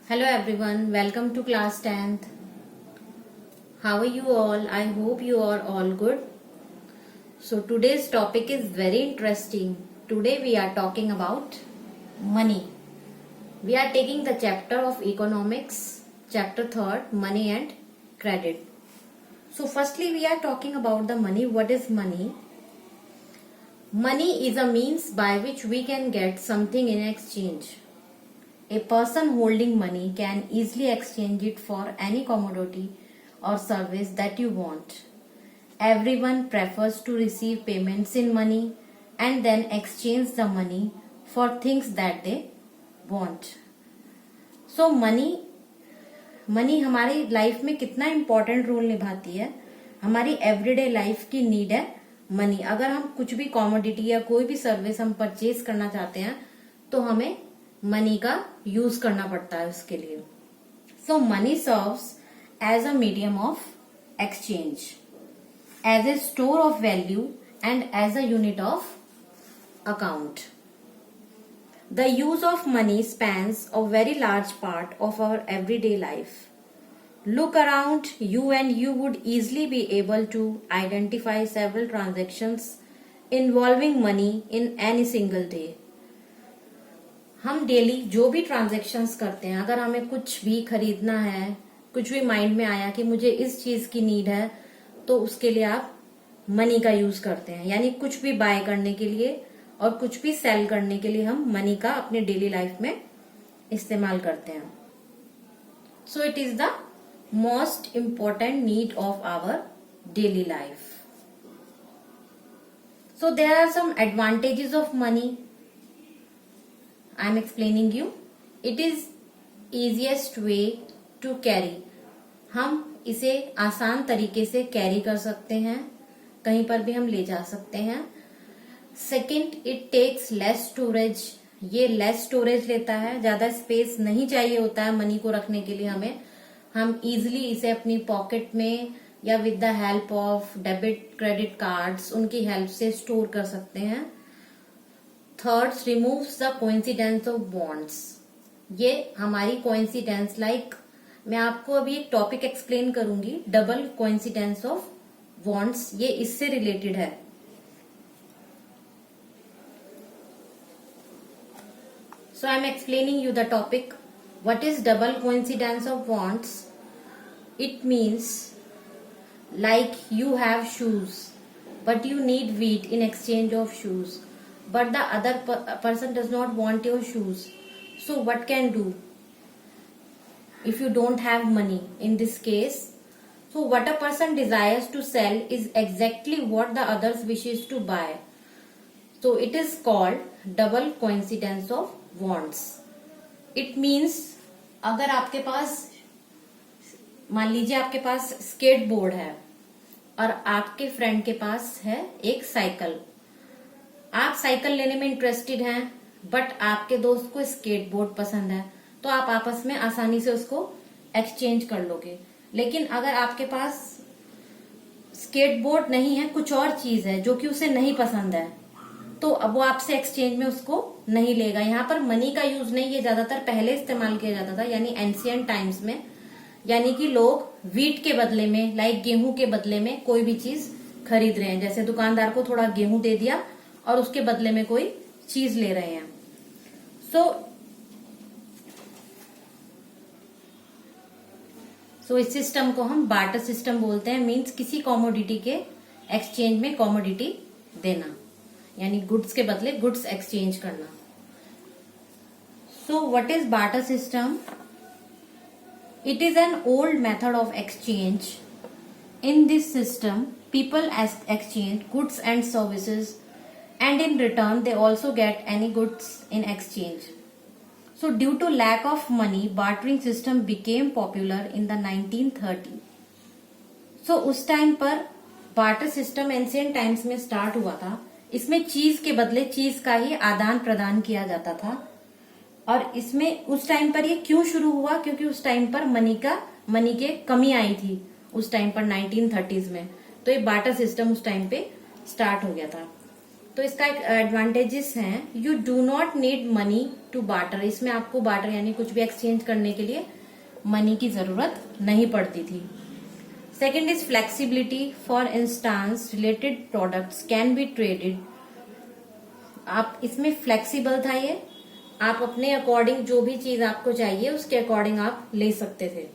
Hello everyone, welcome to class 10th. How are you all? I hope you are all good. So today's topic is very interesting. Today we are talking about money. We are taking the chapter of economics, chapter 3rd, money and credit. So firstly we are talking about the money. What is money? Money is a means by which we can get something in exchange. A person holding money can easily exchange it for any commodity or service that you want. Everyone prefers to receive payments in money and then exchange the money for things that they want. So money हमारी life में कितना important role निभाती है. हमारी everyday life की need है money. अगर हम कुछ भी कॉमोडिटी या कोई भी सर्विस हम परचेज करना चाहते हैं तो हमें मनी का यूज करना पड़ता है उसके लिए. So money serves as a medium of exchange, as a store of value and as a unit of account. The use of money spans a very large part of our everyday life. Look around you and you would easily be able to identify several transactions involving money in any single day. हम daily जो भी transactions करते हैं, अगर हमें कुछ भी खरीदना है, कुछ भी माइंड में आया कि मुझे इस चीज की नीड है, तो उसके लिए आप मनी का यूज करते हैं. यानी कुछ भी बाय करने के लिए और कुछ भी सेल करने के लिए हम मनी का अपने डेली लाइफ में इस्तेमाल करते हैं. So it is the most important need of our daily life. So there are some advantages of money. I am explaining you. It is easiest way to carry. हम इसे आसान तरीके से कैरी कर सकते हैं, कहीं पर भी हम ले जा सकते हैं. Second, it takes less storage. ये लेस स्टोरेज लेता है, ज्यादा स्पेस नहीं चाहिए होता है मनी को रखने के लिए हमें. हम इजिली इसे अपनी पॉकेट में या with the help of debit credit cards उनकी हेल्प से स्टोर कर सकते हैं. Third, removes the coincidence of bonds. ये हमारी कोइंसिडेंस मैं आपको अभी एक टॉपिक एक्सप्लेन करूंगी, डबल कोइंसिडेंस ऑफ बॉन्ड्स. ये इससे रिलेटेड है. So I am explaining you the topic. What is double coincidence of bonds? It means like you have shoes but you need wheat in exchange of shoes. But the other person does not want your shoes. So what can do if you don't have money in this case? So what a person desires to sell is exactly what the others wishes to buy. So it is called double coincidence of wants. It means अगर आपके पास, मान लीजिए आपके पास skate board है और आपके friend के पास है एक साइकिल. आप साइकिल लेने में इंटरेस्टेड हैं बट आपके दोस्त को स्केट बोर्ड पसंद है, तो आप आपस में आसानी से उसको एक्सचेंज कर लोगे. लेकिन अगर आपके पास स्केट बोर्ड नहीं है, कुछ और चीज है जो कि उसे नहीं पसंद है, तो अब वो आपसे एक्सचेंज में उसको नहीं लेगा. यहाँ पर मनी का यूज नहीं, ये ज्यादातर पहले इस्तेमाल किया जाता था, यानी एंशियंट टाइम्स में. यानी कि लोग वीट के बदले में, गेहूं के बदले में कोई भी चीज खरीद रहे हैं. जैसे दुकानदार को थोड़ा गेहूं दे दिया और उसके बदले में कोई चीज ले रहे हैं. सो इस सिस्टम को हम बार्टर सिस्टम बोलते हैं. मींस किसी कॉमोडिटी के एक्सचेंज में कॉमोडिटी देना, यानी गुड्स के बदले गुड्स एक्सचेंज करना. So what is barter system? It is an old method of exchange. In this system people exchange goods and services and in return they also get any goods in exchange. So due to lack of money, bartering system became popular in the 1930. So उस time पर barter system ancient times में start हुआ था. इसमें चीज के बदले चीज का ही आदान प्रदान किया जाता था. और इसमें उस टाइम पर ये क्यों शुरू हुआ? क्योंकि उस टाइम पर मनी के कमी आई थी उस टाइम पर 1930s में. तो ये बार्टर सिस्टम उस टाइम पे स्टार्ट हो गया था. तो इसका एक एडवांटेजेस हैं, you do not need money to barter, इसमें आपको बार्टर यानी कुछ भी एक्सचेंज करने के लिए मनी की जरूरत नहीं पड़ती थी। Second is flexibility, for instance related products can be traded, आप इसमें फ्लेक्सिबल था ये, आप अपने अकॉर्डिंग जो भी चीज आपको चाहिए उसके अकॉर्डिंग आप ले सकते थे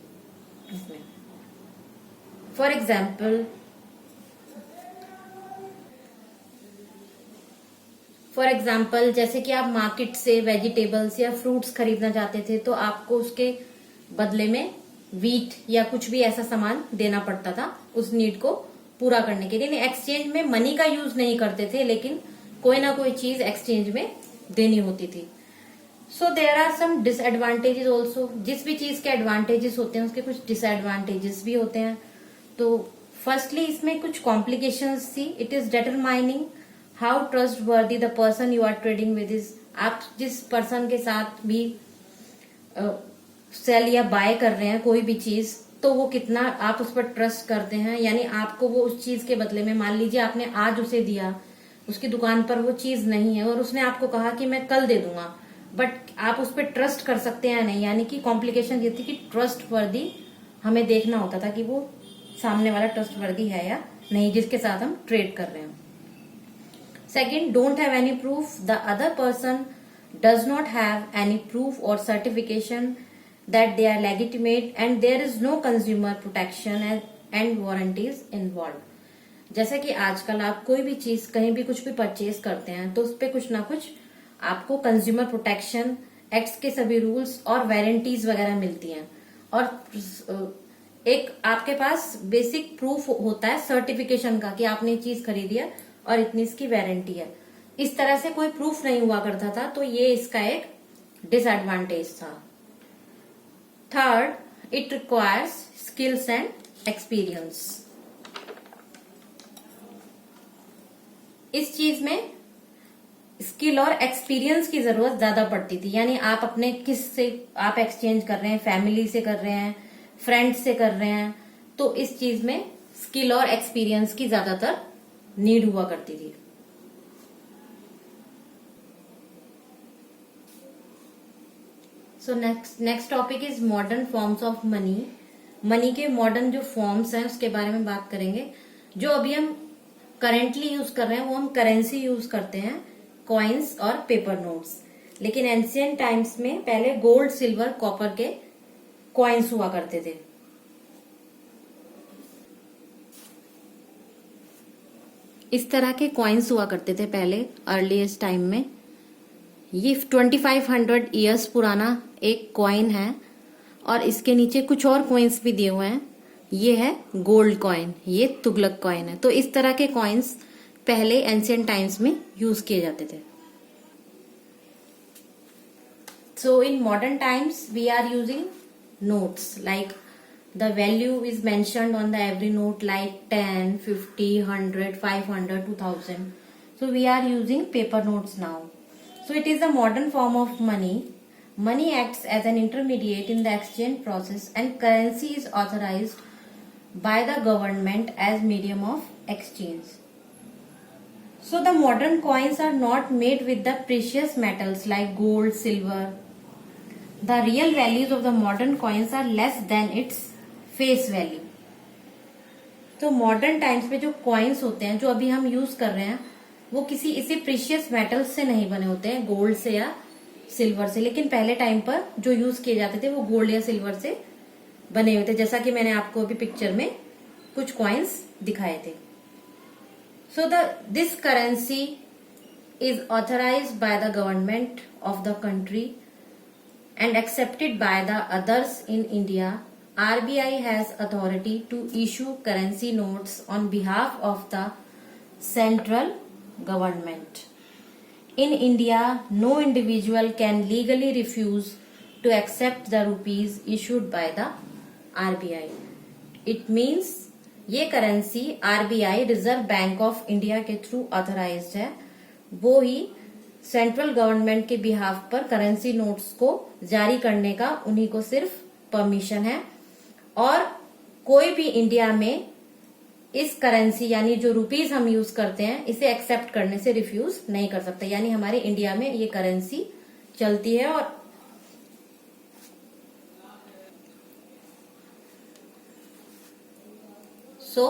इसमें। फॉर एग्जाम्पल जैसे कि आप मार्केट से वेजिटेबल्स या फ्रूट्स खरीदना चाहते थे तो आपको उसके बदले में वीट या कुछ भी ऐसा सामान देना पड़ता था उस नीड को पूरा करने के लिए। एक्सचेंज में मनी का यूज नहीं करते थे, लेकिन कोई ना कोई चीज एक्सचेंज में देनी होती थी। So there are some disadvantages also, जिस भी चीज के एडवांटेजेस होते हैं उसके कुछ डिसएडवांटेजेस भी होते हैं। तो फर्स्टली इसमें कुछ कॉम्प्लिकेशंस थी। It is determining how trustworthy the person you are trading with is, आप जिस पर्सन के साथ भी सेल या बाय कर रहे हैं कोई भी चीज, तो वो कितना आप उस पर ट्रस्ट करते हैं, यानी आपको वो उस चीज के बदले में, मान लीजिए आपने आज उसे दिया, उसकी दुकान पर वो चीज नहीं है और उसने आपको कहा कि मैं कल दे दूंगा, बट आप उस पर ट्रस्ट कर सकते हैं या नहीं, यानी कि कॉम्प्लिकेशन ये थी कि ट्रस्ट वर्दी हमें देखना होता था कि वो सामने वाला ट्रस्ट वर्दी है या नहीं जिसके साथ हम ट्रेड कर रहे हैं। Second, don't have any proof, the other person does not have any proof और certification that they are legitimate and there is no consumer protection and warranties involved। जैसा कि आजकल आप कोई भी चीज कहीं भी कुछ भी परचेज करते हैं तो उस पर कुछ ना कुछ आपको कंज्यूमर प्रोटेक्शन एक्ट्स के सभी रूल्स और वारंटीज वगैरह मिलती हैं, और एक आपके पास बेसिक प्रूफ होता है सर्टिफिकेशन का कि आपने चीज खरीदी है और इतनी इसकी वारंटी है। इस तरह से कोई प्रूफ नहीं हुआ करता था, तो ये इसका एक डिसएडवांटेज था। Third, it requires skills and experience। इस चीज में स्किल और एक्सपीरियंस की जरूरत ज्यादा पड़ती थी, यानी आप अपने किस से आप एक्सचेंज कर रहे हैं, फैमिली से कर रहे हैं, फ्रेंड्स से कर रहे हैं, तो इस चीज में स्किल और एक्सपीरियंस की ज्यादातर नीड हुआ करती थी। So next topic is modern forms of money. Money के मॉडर्न जो फॉर्म्स हैं उसके बारे में बात करेंगे। जो अभी हम करेंटली यूज कर रहे हैं वो हम करेंसी यूज करते हैं, कॉइन्स और पेपर नोट्स, लेकिन एंशियंट टाइम्स में पहले गोल्ड, सिल्वर, कॉपर के कॉइन्स हुआ करते थे। इस तरह के कॉइन्स हुआ करते थे पहले अर्लीस्ट टाइम में। ये 2500 ईयर्स पुराना एक कॉइन है और इसके नीचे कुछ और कॉइन्स भी दिए हुए हैं। ये है गोल्ड कॉइन, ये तुगलक कॉइन है। तो इस तरह के कॉइन्स पहले एंशियंट टाइम्स में यूज किए जाते थे। So in modern times we are using notes, like the value is mentioned on the every note, like 10, 50, 100, 500, 2000। So we are using paper notes now. So it is a modern form of money. Money acts as an intermediate in the exchange process and currency is authorized by the government as medium of exchange. So the modern coins are not made with the precious metals like gold, silver. The real values of the modern coins are less than its face value. तो modern times में जो coins होते हैं जो अभी हम use कर रहे हैं वो किसी इसी प्रीशियस मेटल्स से नहीं बने होते हैं, गोल्ड से या सिल्वर से, लेकिन पहले टाइम पर जो यूज किए जाते थे वो गोल्ड या सिल्वर से बने हुए थे, जैसा कि मैंने आपको अभी पिक्चर में कुछ कॉइन्स दिखाए थे। So this currency is authorised by the government of the country and accepted by the others in India. RBI has authority to issue currency notes on behalf of the central government. In India, no individual can legally refuse to accept the rupees issued by the RBI. It means ये currency RBI reserve bank of India के through authorised है, वो ही central government के behalf पर currency notes को जारी करने का उन्हीं को सिर्फ परमिशन है। और कोई भी इंडिया में इस करेंसी यानी जो रुपीज हम यूज करते हैं इसे एक्सेप्ट करने से रिफ्यूज नहीं कर सकता। यानी हमारे इंडिया में ये करेंसी चलती है। और so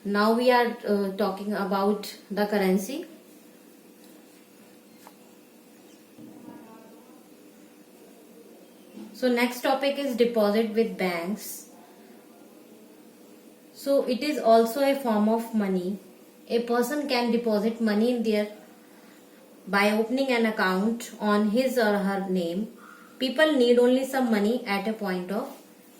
now we are talking about the currency. So next topic is deposit with banks. So it is also a form of money. A person can deposit money in there by opening an account on his or her name. People need only some money at a point of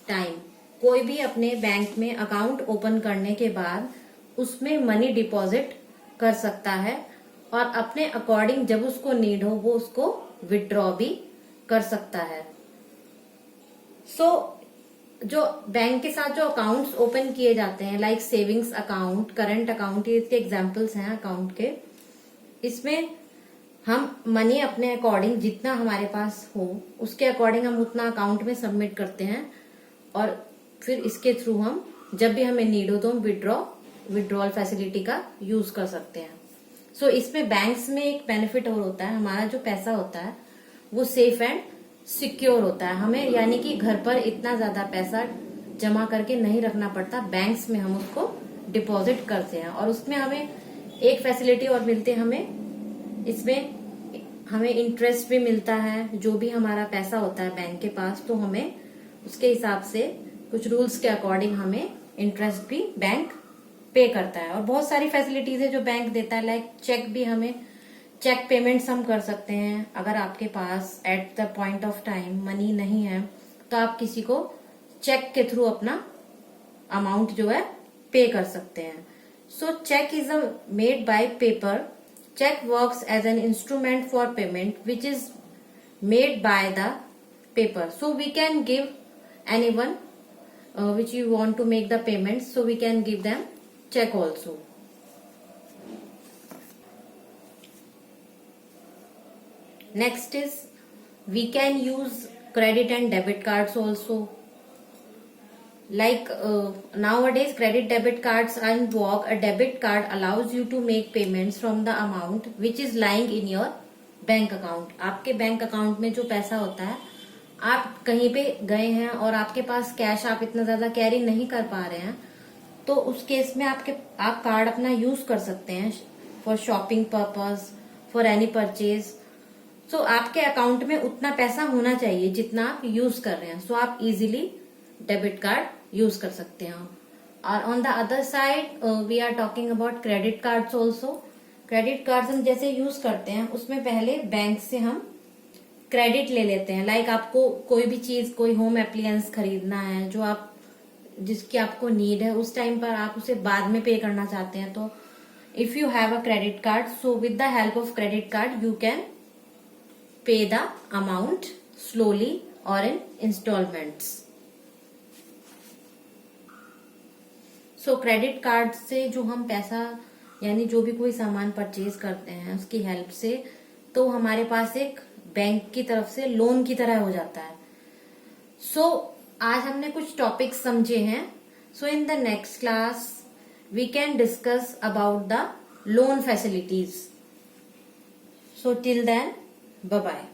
time. कोई भी अपने bank में account open करने के बाद उसमें money deposit कर सकता है और अपने अकॉर्डिंग जब उसको नीड हो वो उसको विड्रॉ भी कर सकता है। जो बैंक के साथ जो अकाउंट्स ओपन किए जाते हैं like savings account, current account, ये इसके एग्जांपल्स हैं अकाउंट के। इसमें हम मनी अपने अकॉर्डिंग जितना हमारे पास हो उसके अकॉर्डिंग हम उतना अकाउंट में सबमिट करते हैं और फिर इसके थ्रू हम जब भी हमें नीड हो तो हम विड्रॉल फैसिलिटी का यूज कर सकते हैं। सो इसमें बैंक्स में एक बेनिफिट और होता है, हमारा जो पैसा होता है वो सेफ एंड सिक्योर होता है। हमें यानी कि घर पर इतना ज्यादा पैसा जमा करके नहीं रखना पड़ता, बैंक्स में हम उसको डिपॉजिट करते हैं और उसमें हमें एक फैसिलिटी और मिलती है, हमें इंटरेस्ट भी मिलता है। जो भी हमारा पैसा होता है बैंक के पास तो हमें उसके हिसाब से कुछ रूल्स के अकॉर्डिंग हमें इंटरेस्ट भी बैंक पे करता है। और बहुत सारी फैसिलिटीज है जो बैंक देता है, लाइक चेक पेमेंट्स हम कर सकते हैं। अगर आपके पास at the point of time money नहीं है तो आप किसी को चेक के थ्रू अपना अमाउंट जो है पे कर सकते हैं। So cheque is made by paper. Cheque works as an instrument for payment which is made by the paper. So we can give anyone which you want to make the payments, so we can give them check also. Next is we can use credit and debit cards also. Like nowadays credit debit cards are in vogue. A debit card allows you to make payments from the amount which is lying in your bank account. आपके bank account में जो पैसा होता है, आप कहीं पे गए हैं और आपके पास कैश आप इतना ज्यादा कैरी नहीं कर पा रहे हैं तो उस केस में आप कार्ड अपना यूज कर सकते हैं for shopping purpose, for any purchase. So आपके अकाउंट में उतना पैसा होना चाहिए जितना आप यूज कर रहे हैं। सो आप इजीली डेबिट कार्ड यूज कर सकते हैं। और on the other side we are talking about credit cards also. Credit cards हम जैसे यूज करते हैं उसमें पहले बैंक से हम क्रेडिट ले लेते हैं। लाइक आपको कोई भी चीज, कोई होम एप्लियंस खरीदना है जिसकी आपको नीड है, उस टाइम पर आप उसे बाद में पे करना चाहते हैं तो if you have a credit card, so with the help of credit card you can pay the amount slowly और इन इंस्टॉलमेंट्स। सो क्रेडिट कार्ड से जो हम पैसा यानी जो भी कोई सामान परचेज करते हैं उसकी हेल्प से तो हमारे पास एक बैंक की तरफ से लोन की तरह हो जाता है। सो आज हमने कुछ टॉपिक्स समझे हैं। So in the next class we can discuss about the loan facilities. So till then bye bye.